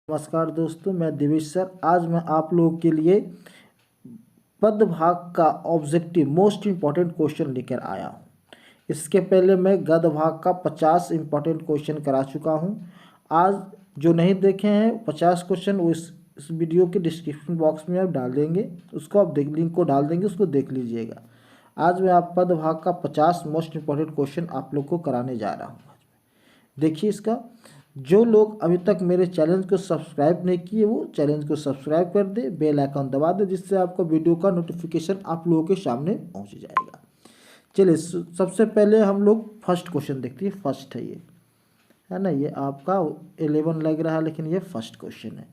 नमस्कार दोस्तों, मैं दिवेश सर। आज मैं आप लोगों के लिए पद भाग का ऑब्जेक्टिव मोस्ट इम्पॉर्टेंट क्वेश्चन लेकर आया हूँ। इसके पहले मैं गद भाग का 50 इम्पॉर्टेंट क्वेश्चन करा चुका हूँ। आज जो नहीं देखे हैं 50 क्वेश्चन, वो इस वीडियो के डिस्क्रिप्शन बॉक्स में आप डाल देंगे, उसको आप लिंक को डाल देंगे, उसको देख लीजिएगा। आज मैं आप पद भाग का 50 मोस्ट इम्पॉर्टेंट क्वेश्चन आप लोग को कराने जा रहा हूँ। देखिए, इसका जो लोग अभी तक मेरे चैनल को सब्सक्राइब नहीं किए वो चैनल को सब्सक्राइब कर दे, बेल आइकन दबा दे, जिससे आपको वीडियो का नोटिफिकेशन आप लोगों के सामने पहुंच जाएगा। चलिए, सबसे पहले हम लोग फर्स्ट क्वेश्चन देखते हैं। फर्स्ट है, ये है ना, ये आपका 11 लग रहा है, लेकिन ये फर्स्ट क्वेश्चन है।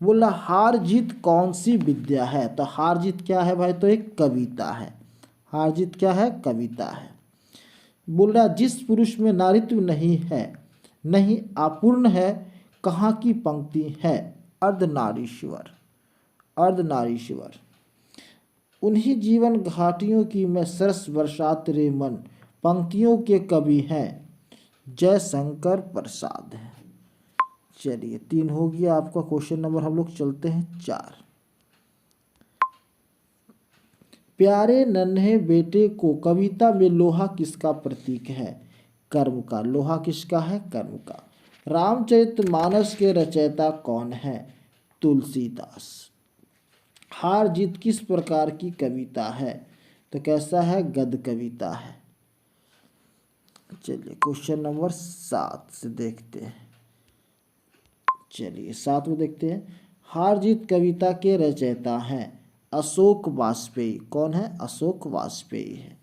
बोला हार जीत कौन सी विद्या है। तो हार जीत क्या है भाई? तो एक कविता है। हार जीत क्या है? कविता है। बोल रहा जिस पुरुष में नारित्व नहीं है, नहीं अपूर्ण है, कहाँ की पंक्ति है? अर्धनारीश्वर। अर्धनारीश्वर। उन्हीं जीवन घाटियों की मैं सरस बरसात रे मन, पंक्तियों के कवि हैं जय शंकर प्रसाद है। चलिए, 3 हो गया आपका क्वेश्चन नंबर। हम लोग चलते हैं 4। प्यारे नन्हे बेटे को कविता में लोहा किसका प्रतीक है? कर्म का। लोहा किसका है? कर्म का। रामचरितमानस के रचयिता कौन है? तुलसीदास। हार जीत किस प्रकार की कविता है? तो कैसा है? गद्य कविता है। चलिए, क्वेश्चन नंबर 7 से देखते हैं। चलिए, 7 में देखते हैं। हार जीत कविता के रचयिता हैं अशोक वाजपेयी। कौन है? अशोक वाजपेयी है।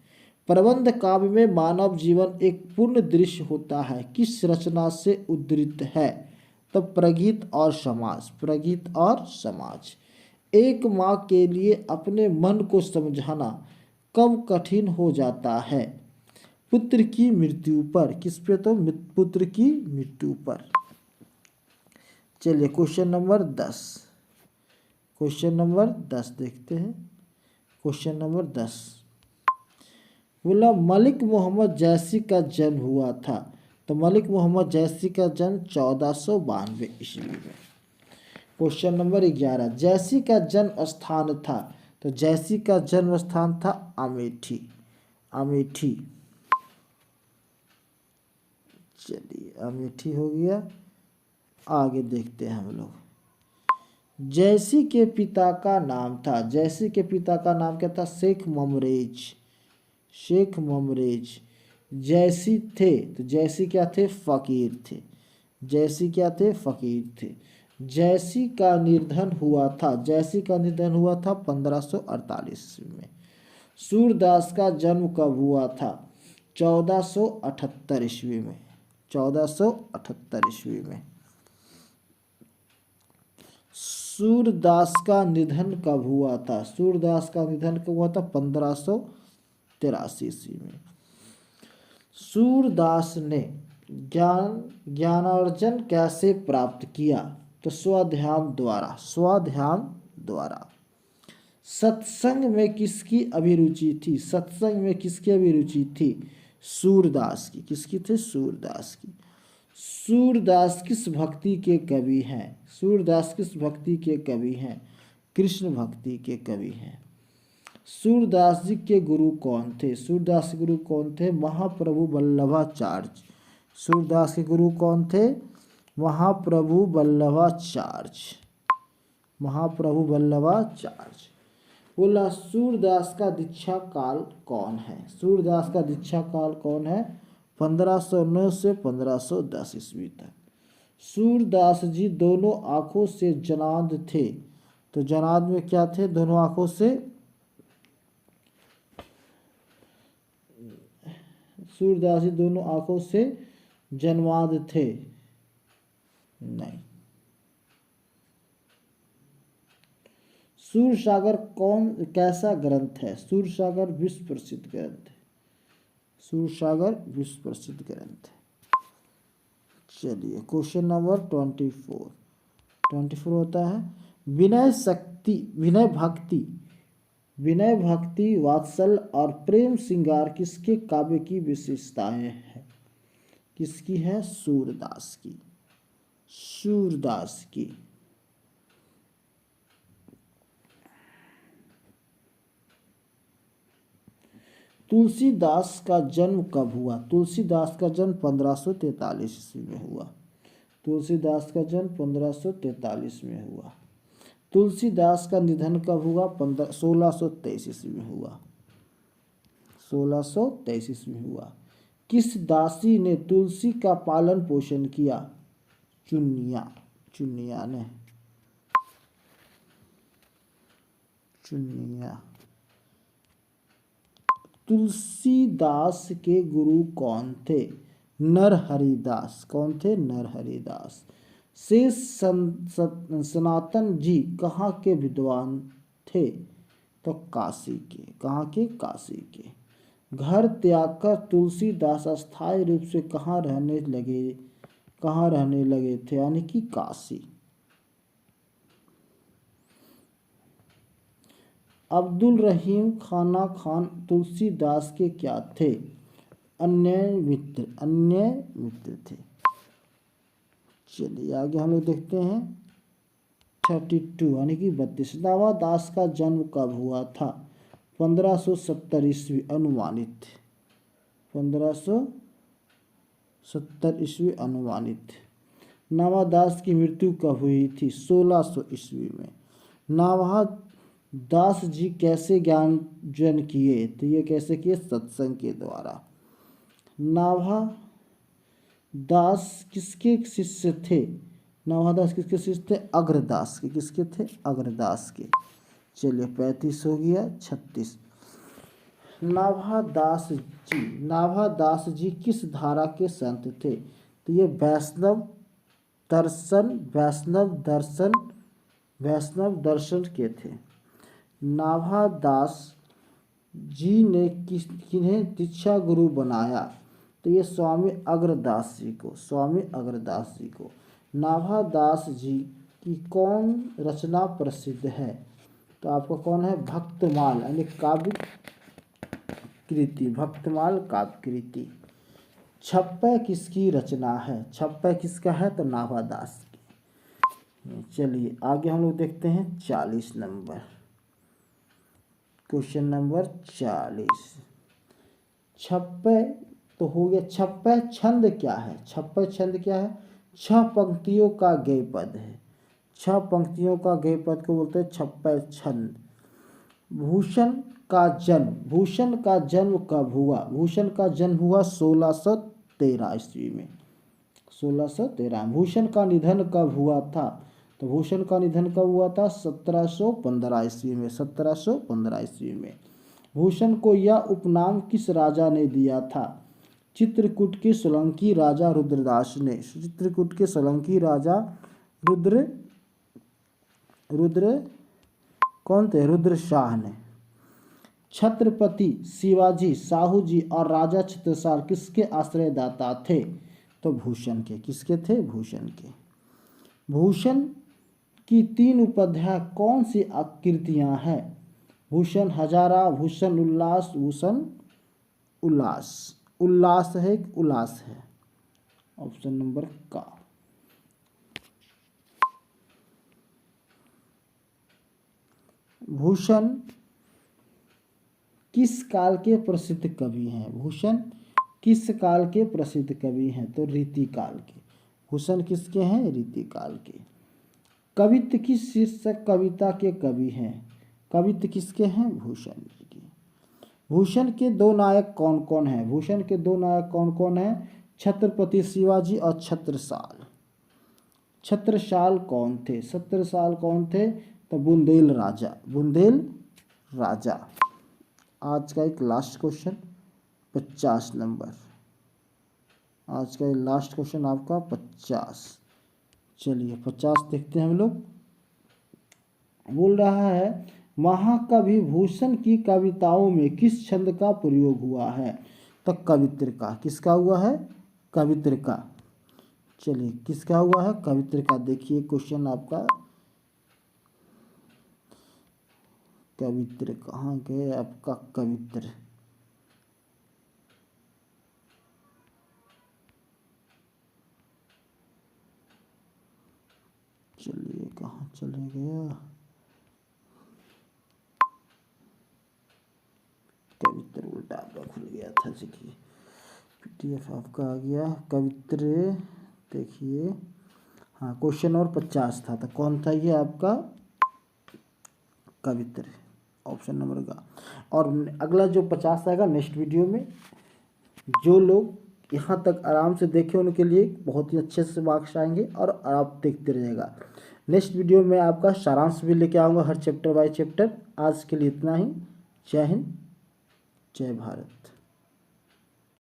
प्रबंध काव्य में मानव जीवन एक पूर्ण दृश्य होता है, किस रचना से उद्धृत है? तो प्रगीत और समाज। प्रगीत और समाज। एक माँ के लिए अपने मन को समझाना कब कठिन हो जाता है? पुत्र की मृत्यु पर। किस पे? तो पुत्र की मृत्यु पर। चलिए, क्वेश्चन नंबर 10। क्वेश्चन नंबर 10 देखते हैं। क्वेश्चन नंबर 10 बोला मलिक मोहम्मद जैसी का जन्म हुआ था। तो मलिक मोहम्मद जैसी का जन्म 1492 ईस्वी में। क्वेश्चन नंबर 11 जैसी का जन्म स्थान था। तो जैसी का जन्म स्थान था अमेठी। अमेठी। चलिए, अमेठी हो गया। आगे देखते हैं हम लोग। जैसी के पिता का नाम था। जैसी के पिता का नाम क्या था? शेख ममरेज। शेख ममरेज। जैसी थे। तो जैसी क्या थे? फकीर थे। जैसी क्या थे? फकीर थे। जैसी का निर्धन हुआ था। जैसी का निधन हुआ था 1548 में। सूरदास का जन्म कब हुआ था? 1478 ईस्वी में। 1478 ईस्वी में। सूरदास का निधन कब हुआ था? सूरदास का निधन कब हुआ था? 1583 ईस्वी में। सूरदास ने ज्ञानार्जन कैसे प्राप्त किया? तो स्वाध्याय द्वारा। स्वाध्याय द्वारा। सत्संग में किसकी अभिरुचि थी? सत्संग में किसकी अभिरुचि थी? सूरदास की। किसकी थी? सूरदास की। सूरदास किस भक्ति के कवि हैं? सूरदास किस भक्ति के कवि हैं? कृष्ण भक्ति के कवि हैं। सूरदास जी के गुरु कौन थे? सूरदास के गुरु कौन थे? महाप्रभु वल्लभाचार्य। सूरदास के गुरु कौन थे? महाप्रभु वल्लभाचार्य। महाप्रभु वल्लभाचार्य। बोला सूरदास का दीक्षा काल कौन है? सूरदास का दीक्षा काल कौन है? 1509 से 1510 ईस्वी तक। सूरदास जी दोनों आंखों से जनाद थे। तो जनाद में क्या थे? दोनों आंखों से। सूरदास जी दोनों आंखों से जन्माद थे। नहीं। सूरसागर कौन कैसा ग्रंथ है? सूरसागर विश्व प्रसिद्ध ग्रंथ है। सूरसागर विश्व प्रसिद्ध ग्रंथ है। चलिए, क्वेश्चन नंबर 24 होता है विनय शक्ति, विनय भक्ति, विनय भक्ति, वात्सल और प्रेम श्रृंगार किसके काव्य की विशेषताएं हैं? किसकी है? सूरदास की। सूरदास की। तुलसीदास का जन्म कब हुआ? तुलसीदास का जन्म 1543 ईस्वी में हुआ। तुलसीदास का जन्म 1543 में हुआ। तुलसीदास का निधन कब हुआ? 1623 ईस्वी में हुआ। 1623 ईस्वी में हुआ। किस दासी ने तुलसी का पालन पोषण किया? चुनिया। चुनिया ने। चुनिया। तुलसीदास के गुरु कौन थे? नरहरिदास। कौन थे? नरहरिदास। शेष सनातन जी कहाँ के विद्वान थे? तो काशी के। कहाँ के? काशी के। घर त्याग कर तुलसीदास अस्थायी रूप से कहाँ रहने लगे थे? यानी कि काशी। अब्दुल रहीम खाना खान तुलसीदास के क्या थे? अन्य मित्र थे। चलिए आगे हम लोग देखते हैं 32 यानी कि 32। नावादास का जन्म कब हुआ था? 1570 ईस्वी अनुमानित। 1570 ईस्वी अनुमानित। नावादास की मृत्यु कब हुई थी? 1600 ईस्वी में। नावादास जी कैसे ज्ञान अर्जन किए? तो ये कैसे किए? सत्संग के द्वारा। नावादास किसके शिष्य थे? नावादास किसके शिष्य थे? अग्रदास के। किसके थे? अग्रदास के। चलिए 35 हो गया। 36। नाभादास जी किस धारा के संत थे? तो ये वैष्णव दर्शन के थे। नाभादास जी ने किन्हें दीक्षा गुरु बनाया? तो ये स्वामी अग्रदास जी को। नाभादास जी की कौन रचना प्रसिद्ध है? तो आपका कौन है? भक्तमाल यानी काव्य कृति। भक्तमाल काव्य कृति। छप्पय किसकी रचना है? छप्पय किसका है? तो नाभादास की। चलिए आगे हम लोग देखते हैं 40 नंबर। Question number 40। छप्पय तो हो गया। छप्पय छंद क्या है? छप्पय छंद क्या है? 6 पंक्तियों का गेय पद है। 6 पंक्तियों का गेय पद को बोलते हैं छप्पय छंद। भूषण का जन्म कब हुआ? भूषण का जन्म हुआ 1613 ईस्वी में। 1613। भूषण का निधन कब हुआ था? तो भूषण का निधन कब हुआ था? 1715 ईस्वी में। 1715 ईस्वी में। भूषण को यह उपनाम किस राजा ने दिया था? चित्रकूट के सोलंकी राजा रुद्रदास ने। चित्रकूट के सोलंकी राजा रुद्र कौन थे? रुद्र शाह ने। छत्रपति शिवाजी, साहू जी और राजा छत्रसाल किसके आश्रयदाता थे? तो भूषण के। किसके थे? भूषण के। भूषण की 3 उपध्याय कौन सी आकृतियां हैं? भूषण हजारा, भूषण उल्लास, भूषण उल्लास। उल्लास है कि उल्लास है? ऑप्शन नंबर का। भूषण किस काल के प्रसिद्ध कवि हैं? भूषण किस काल के प्रसिद्ध कवि हैं? तो रीति काल के। भूषण किसके हैं? रीति काल के। कवित्व किस शीर्षक कविता के कवि हैं? कवित्व किसके हैं? भूषण के। भूषण के 2 नायक कौन कौन हैं? भूषण के 2 नायक कौन कौन हैं? छत्रपति शिवाजी और छत्रसाल। छत्रसाल कौन थे? छत्रसाल कौन थे? तो बुंदेल राजा। आज का एक लास्ट क्वेश्चन 50 नंबर। आज का लास्ट क्वेश्चन आपका 50। चलिए 50 देखते हैं हम लोग। बोल रहा है महाकवि भूषण की कविताओं में किस छंद का प्रयोग हुआ है? तो कवित्र का। किसका हुआ है? कवित्र का। चलिए किसका हुआ है? कवित्र का। देखिए क्वेश्चन आपका। कवित्र कहाँ गए आपका? कवित्र। चलिए कहाँ चले गया, कवित्र उल्टा आपका खुल गया था। देखिए PDF आपका आ गया कवित्र, देखिए हाँ क्वेश्चन नंबर 50 था, तो कौन था ये आपका कवित्र, ऑप्शन नंबर का। और अगला जो 50 आएगा नेक्स्ट वीडियो में, जो लोग यहाँ तक आराम से देखे उनके लिए बहुत ही अच्छे से मार्क्स आएंगे, और आप देखते रहिएगा। नेक्स्ट वीडियो में आपका सारांश भी लेके आऊँगा हर चैप्टर बाय चैप्टर। आज के लिए इतना ही। जय हिंद, जय भारत।